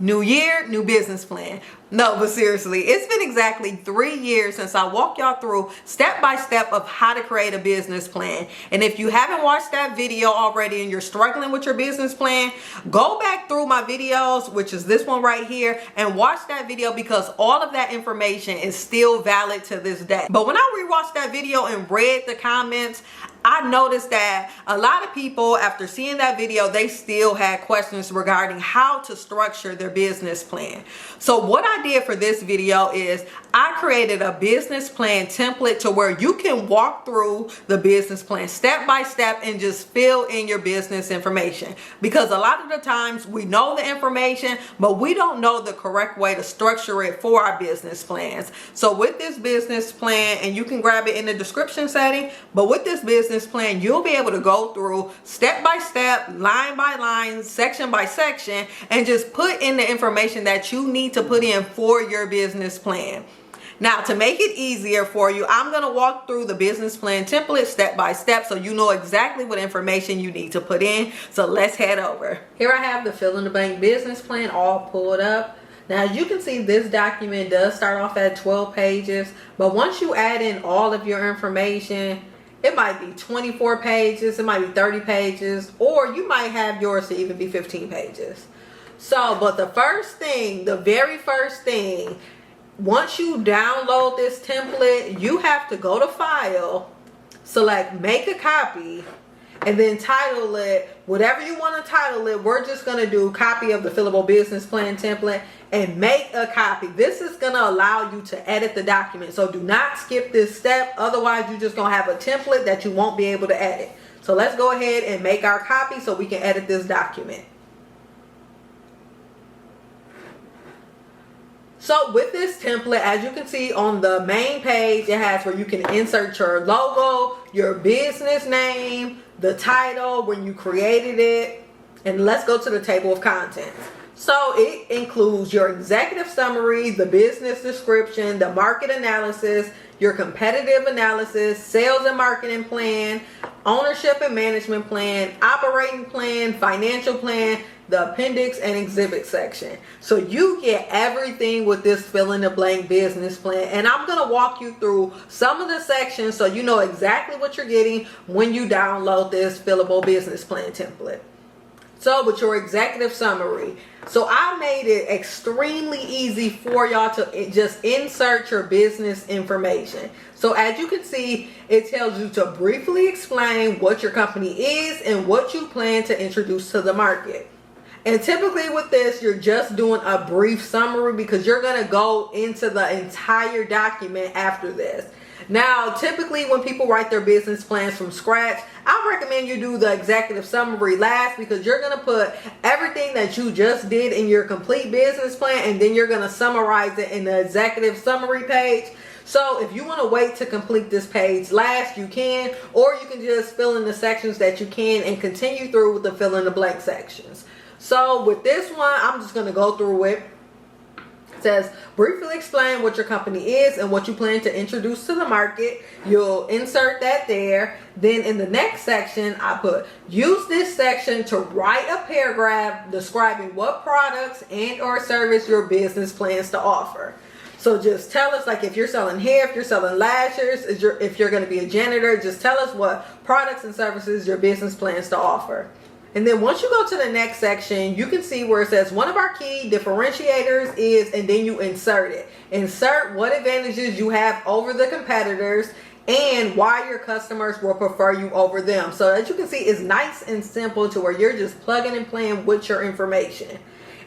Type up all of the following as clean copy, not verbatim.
New year, new business plan. No, but seriously, it's been exactly 3 years since I walked y'all through step by step of how to create a business plan. And if you haven't watched that video already and you're struggling with your business plan, go back through my videos, which is this one right here, and watch that video because all of that information is still valid to this day. But when I rewatched that video and read the comments, I noticed that a lot of people, after seeing that video, they still had questions regarding how to structure their business plan. So what I did for this video is I created a business plan template to where you can walk through the business plan step by step and just fill in your business information. Because a lot of the times we know the information, but we don't know the correct way to structure it for our business plans. So with this business plan, and you can grab it in the description setting, but with this business plan, you'll be able to go through step by step, line by line, section by section, and just put in the information that you need to put in for your business plan. Now, to make it easier for you, I'm going to walk through the business plan template step by step so you know exactly what information you need to put in. So let's head over. Here I have the fill in the blank business plan all pulled up. Now, as you can see, this document does start off at 12 pages, but once you add in all of your information, it might be 24 pages, it might be 30 pages, or you might have yours to even be 15 pages. So, but the first thing, the very first thing, once you download this template, you have to go to File, select Make a Copy, and then title it whatever you want to title it. We're just going to do copy of the fillable business plan template and make a copy. This is going to allow you to edit the document. So do not skip this step. Otherwise, you're just going to have a template that you won't be able to edit. So let's go ahead and make our copy so we can edit this document. So with this template, as you can see on the main page, it has where you can insert your logo, your business name, the title, when you created it, and let's go to the table of contents. So it includes your executive summary, the business description, the market analysis, your competitive analysis, sales and marketing plan, ownership and management plan, operating plan, financial plan, the appendix and exhibit section. So you get everything with this fill in the blank business plan. And I'm going to walk you through some of the sections so you know exactly what you're getting when you download this fillable business plan template. So with your executive summary, so I made it extremely easy for y'all to just insert your business information. So as you can see, it tells you to briefly explain what your company is and what you plan to introduce to the market. And typically with this, you're just doing a brief summary because you're going to go into the entire document after this. Now, typically when people write their business plans from scratch, I recommend you do the executive summary last because you're going to put everything that you just did in your complete business plan and then you're going to summarize it in the executive summary page. So if you want to wait to complete this page last, you can, or you can just fill in the sections that you can and continue through with the fill in the blank sections. So with this one, I'm just going to go through it. It says, briefly explain what your company is and what you plan to introduce to the market. You'll insert that there. Then in the next section, I put, use this section to write a paragraph describing what products and or service your business plans to offer. So just tell us, like if you're selling hair, if you're selling lashes, if you're going to be a janitor, just tell us what products and services your business plans to offer. And then once you go to the next section, you can see where it says one of our key differentiators is, and then you insert it. Insert what advantages you have over the competitors and why your customers will prefer you over them. So as you can see, it's nice and simple to where you're just plugging and playing with your information.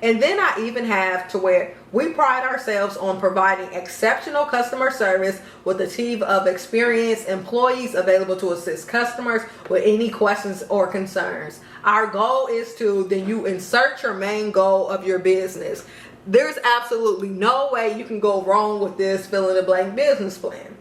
And then I even have to where we pride ourselves on providing exceptional customer service with a team of experienced employees available to assist customers with any questions or concerns. Our goal is to, then you insert your main goal of your business. There's absolutely no way you can go wrong with this fill in the blank business plan.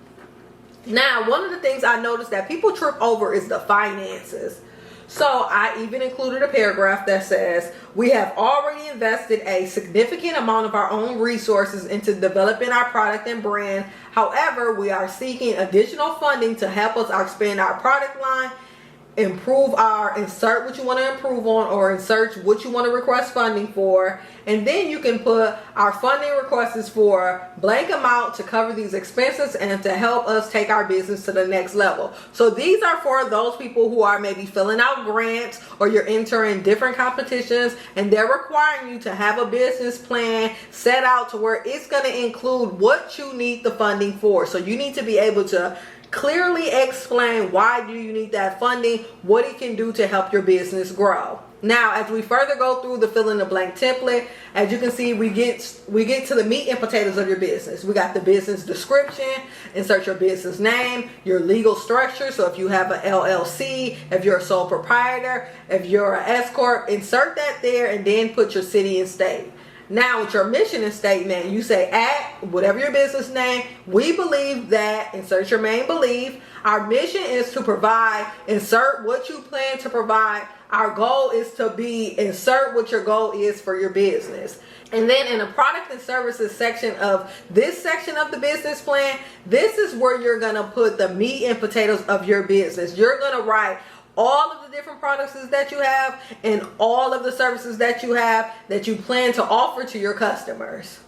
Now, one of the things I noticed that people trip over is the finances. So I even included a paragraph that says, we have already invested a significant amount of our own resources into developing our product and brand. However, we are seeking additional funding to help us expand our product line insert what you want to improve on, or insert what you want to request funding for. And then you can put our funding request is for blank amount to cover these expenses and to help us take our business to the next level. So these are for those people who are maybe filling out grants, or you're entering different competitions and they're requiring you to have a business plan set out to where it's going to include what you need the funding for. So you need to be able to clearly explain why do you need that funding, what it can do to help your business grow. Now, as we further go through the fill in the blank template, as you can see, we get to the meat and potatoes of your business. We got the business description, insert your business name, your legal structure. So if you have an LLC, if you're a sole proprietor, if you're an S corp, insert that there, and then put your city and state. Now, with your mission and statement, you say at whatever your business name, we believe that, insert your main belief. Our mission is to provide, insert what you plan to provide. Our goal is to be, insert what your goal is for your business. And then in the product and services section of this section of the business plan, this is where you're going to put the meat and potatoes of your business. You're going to write all of the different products that you have and all of the services that you have that you plan to offer to your customers.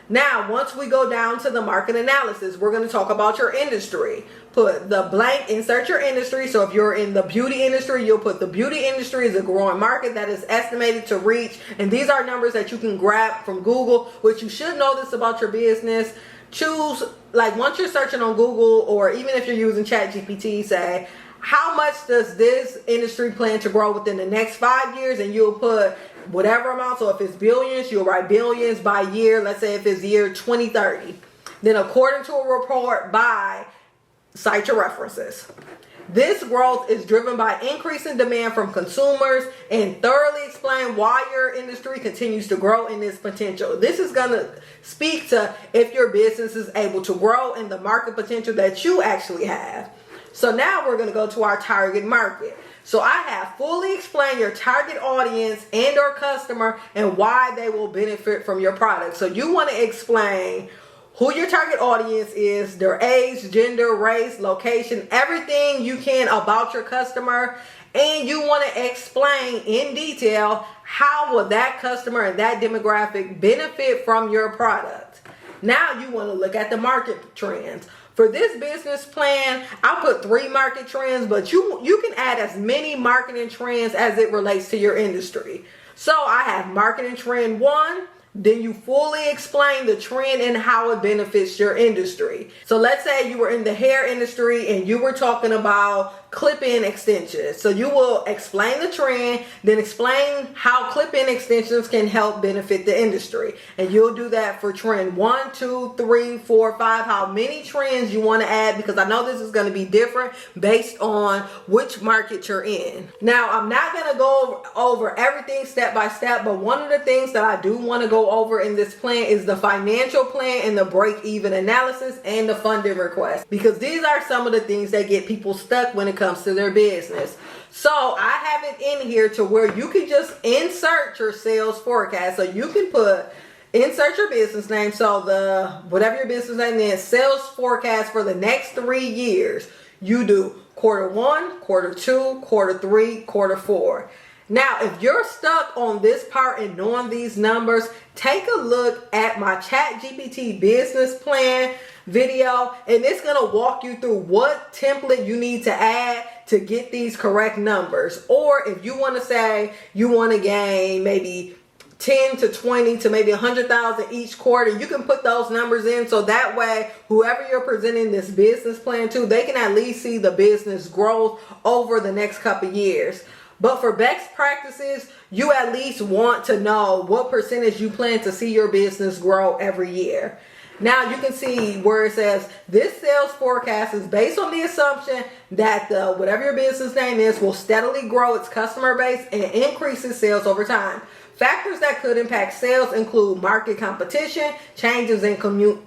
Now, once we go down to the market analysis, we're going to talk about your industry. Put the blank, insert your industry. So if you're in the beauty industry, you'll put the beauty industry is a growing market that is estimated to reach. And these are numbers that you can grab from Google, which you should know this about your business. Choose, like once you're searching on Google, or even if you're using ChatGPT, say, how much does this industry plan to grow within the next 5 years? And you'll put whatever amount. So if it's billions, you'll write billions by year. Let's say if it's year 2030. Then according to a report by, cite your references. This growth is driven by increasing demand from consumers, and thoroughly explain why your industry continues to grow in its potential. This is going to speak to if your business is able to grow and the market potential that you actually have. So now we're going to go to our target market. So I have fully explained your target audience and or customer and why they will benefit from your product. So you want to explain who your target audience is, their age, gender, race, location, everything you can about your customer. And you want to explain in detail how will that customer and that demographic benefit from your product. Now you want to look at the market trends. For this business plan, I put 3 market trends, but you can add as many marketing trends as it relates to your industry. So I have marketing trend 1. Then you fully explain the trend and how it benefits your industry. So let's say you were in the hair industry and you were talking about clip-in extensions. So you will explain the trend, then explain how clip-in extensions can help benefit the industry. And you'll do that for trend 1, 2, 3, 4, 5, how many trends you want to add, because I know this is going to be different based on which market you're in. Now, I'm not going to go over everything step by step, but one of the things that I do want to go over in this plan is the financial plan and the break-even analysis and the funding request, because these are some of the things that get people stuck when it comes to their business. So I have it in here to where you can just insert your sales forecast. So you can put, insert your business name. So whatever your business name is, sales forecast for the next 3 years. You do quarter 1, quarter 2, quarter 3, quarter 4. Now, if you're stuck on this part and knowing these numbers, take a look at my ChatGPT business plan video, and it's going to walk you through what template you need to add to get these correct numbers. Or if you want to say you want to gain maybe 10 to 20 to maybe 100,000 each quarter, you can put those numbers in, so that way whoever you're presenting this business plan to, they can at least see the business growth over the next couple years. But for best practices, you at least want to know what percentage you plan to see your business grow every year. Now you can see where it says this sales forecast is based on the assumption that whatever your business name is will steadily grow its customer base and increase its sales over time. Factors that could impact sales include market competition, changes in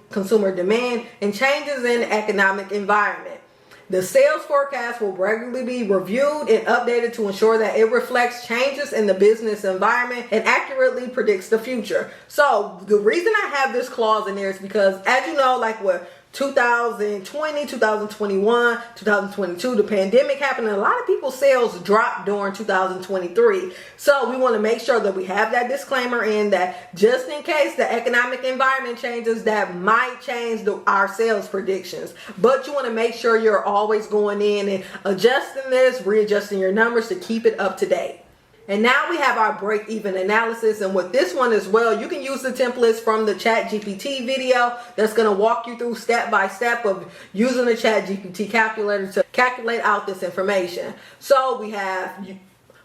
consumer demand, and changes in economic environment. The sales forecast will regularly be reviewed and updated to ensure that it reflects changes in the business environment and accurately predicts the future. So the reason I have this clause in there is because, as you know, like with 2020, 2021, 2022, the pandemic happened, and a lot of people's sales dropped during 2023. So we want to make sure that we have that disclaimer in, that just in case the economic environment changes, that might change our sales predictions. But you want to make sure you're always going in and adjusting this, readjusting your numbers to keep it up to date. And now we have our break-even analysis, and with this one as well, you can use the templates from the ChatGPT video that's going to walk you through step-by-step of using the ChatGPT calculator to calculate out this information. So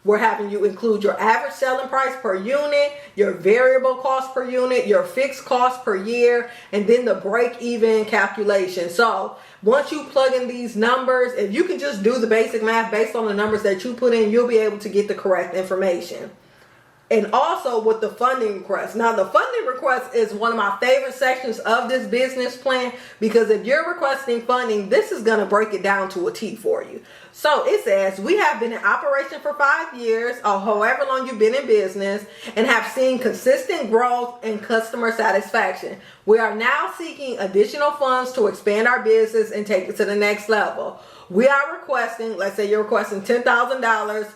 we're having you include your average selling price per unit, your variable cost per unit, your fixed cost per year, and then the break-even calculation. So once you plug in these numbers, if you can just do the basic math based on the numbers that you put in, you'll be able to get the correct information. And also with the funding request. Now, the funding request is one of my favorite sections of this business plan, because if you're requesting funding, this is going to break it down to a T for you. So it says, we have been in operation for 5 years, or however long you've been in business, and have seen consistent growth and customer satisfaction. We are now seeking additional funds to expand our business and take it to the next level. We are requesting, let's say you're requesting $10,000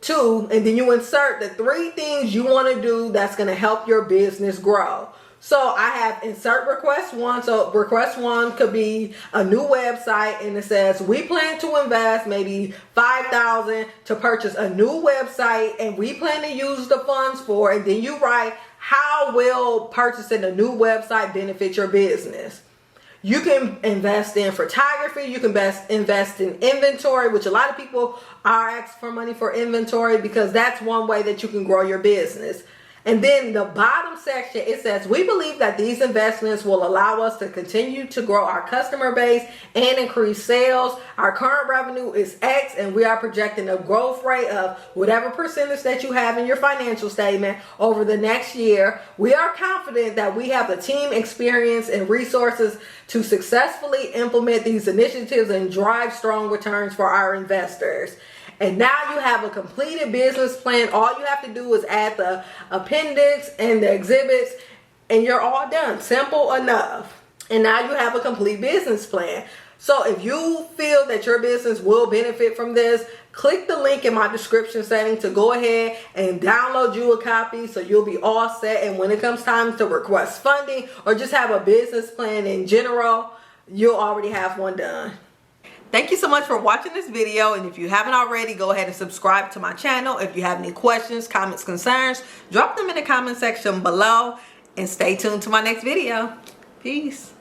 and then you insert the 3 things you want to do that's going to help your business grow. So I have insert request 1. So request 1 could be a new website, and it says we plan to invest maybe $5,000 to purchase a new website, and we plan to use the funds for, and then you write, how will purchasing a new website benefit your business? You can invest in photography. You can invest in inventory, which a lot of people are asking for money for inventory, because that's one way that you can grow your business. And then the bottom section, it says, we believe that these investments will allow us to continue to grow our customer base and increase sales. Our current revenue is X, and we are projecting a growth rate of whatever percentage that you have in your financial statement over the next year. We are confident that we have the team, experience, and resources to successfully implement these initiatives and drive strong returns for our investors. And now you have a completed business plan. All you have to do is add the appendix and the exhibits, and you're all done. Simple enough. And now you have a complete business plan. So if you feel that your business will benefit from this, click the link in my description setting to go ahead and download you a copy, so you'll be all set. And when it comes time to request funding or just have a business plan in general, you'll already have one done. Thank you so much for watching this video, and if you haven't already, go ahead and subscribe to my channel. If you have any questions, comments, concerns, drop them in the comment section below, and stay tuned to my next video. Peace.